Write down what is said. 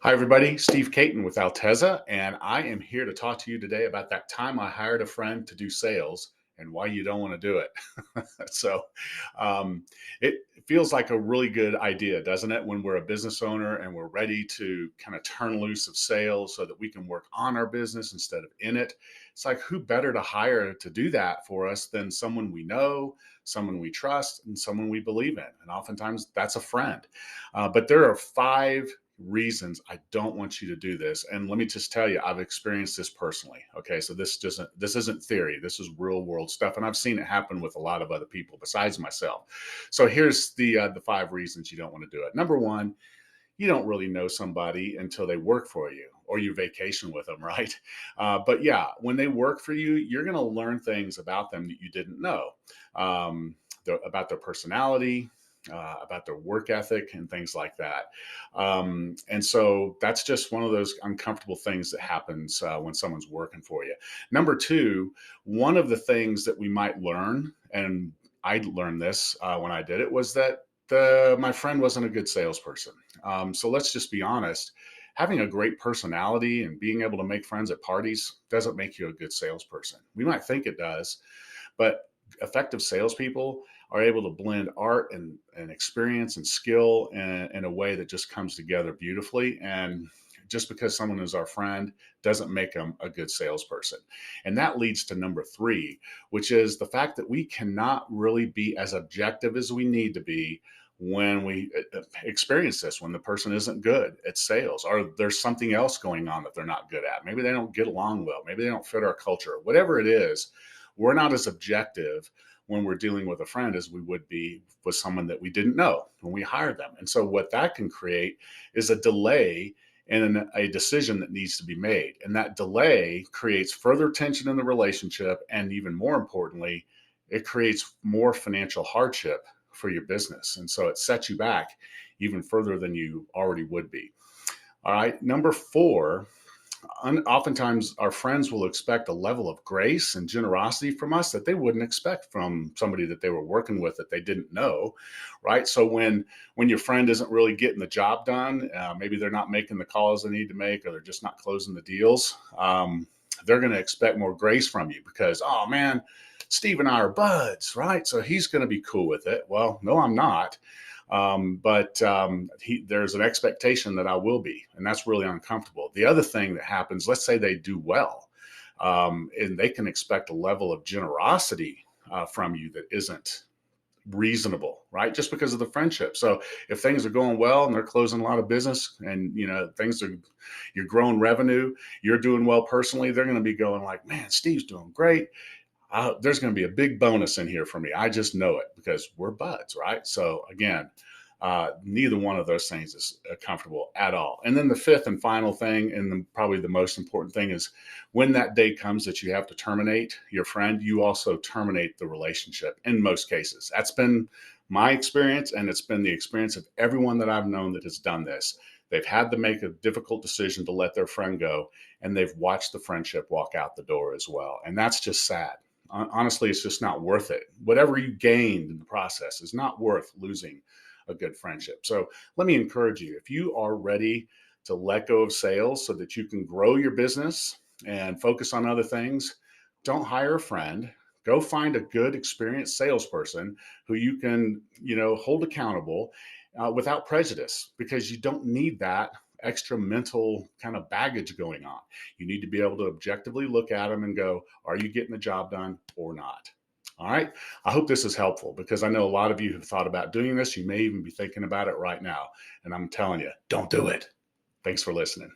Hi, everybody. Steve Caton with Alteza, and I am here to talk to you today about that time I hired a friend to do sales and why you don't want to do it. so, um, it feels like a really good idea, doesn't it? When we're a business owner and we're ready to kind of turn loose of sales so that we can work on our business instead of in it. It's like, who better to hire to do that for us than someone we know, someone we trust, and someone we believe in? And oftentimes that's a friend. But there are five reasons I don't want you to do this. And let me just tell you, I've experienced this personally. Okay. So this isn't theory. This is real world stuff. And I've seen it happen with a lot of other people besides myself. So here's the five reasons you don't want to do it. Number one, you don't really know somebody until they work for you or you vacation with them, right? But yeah, when they work for you, you're going to learn things about them that you didn't know, about their personality, about their work ethic and things like that. And so that's just one of those uncomfortable things that happens when someone's working for you. Number two, one of the things that we might learn, and I learned this when I did it, was that my friend wasn't a good salesperson. So let's just be honest. Having a great personality and being able to make friends at parties doesn't make you a good salesperson. We might think it does, but effective salespeople are able to blend art and experience and skill in a way that just comes together beautifully. And just because someone is our friend doesn't make them a good salesperson. And that leads to number three, which is the fact that we cannot really be as objective as we need to be when we experience this, when the person isn't good at sales, or there's something else going on that they're not good at. Maybe they don't get along well. Maybe they don't fit our culture. Whatever it is, we're not as objective when we're dealing with a friend as we would be with someone that we didn't know when we hired them. And so what that can create is a delay in a decision that needs to be made. And that delay creates further tension in the relationship. And even more importantly, it creates more financial hardship for your business. And so it sets you back even further than you already would be. All right. Number four, oftentimes our friends will expect a level of grace and generosity from us that they wouldn't expect from somebody that they were working with that they didn't know, right? So when your friend isn't really getting the job done, maybe they're not making the calls they need to make, or they're just not closing the deals, they're going to expect more grace from you because, oh man, Steve and I are buds, right? So he's going to be cool with it. Well, no, I'm not. But there's an expectation that I will be, and that's really uncomfortable. The other thing that happens, let's say they do well, and they can expect a level of generosity from you that isn't reasonable, right? Just because of the friendship. So if things are going well and they're closing a lot of business, and you're growing revenue, you're doing well personally, they're going to be going like, man, Steve's doing great. There's going to be a big bonus in here for me. I just know it because we're buds, right? So again, neither one of those things is comfortable at all. And then the fifth and final thing, and probably the most important thing, is when that day comes that you have to terminate your friend, you also terminate the relationship in most cases. That's been my experience, and it's been the experience of everyone that I've known that has done this. They've had to make a difficult decision to let their friend go, and they've watched the friendship walk out the door as well. And that's just sad. Honestly, it's just not worth it. Whatever you gained in the process is not worth losing a good friendship. So let me encourage you, if you are ready to let go of sales so that you can grow your business and focus on other things, don't hire a friend. Go find a good, experienced salesperson who you can, hold accountable without prejudice, because you don't need that extra mental kind of baggage going on. You need to be able to objectively look at them and go, are you getting the job done or not? All right. I hope this is helpful, because I know a lot of you have thought about doing this. You may even be thinking about it right now. And I'm telling you, don't do it. Thanks for listening.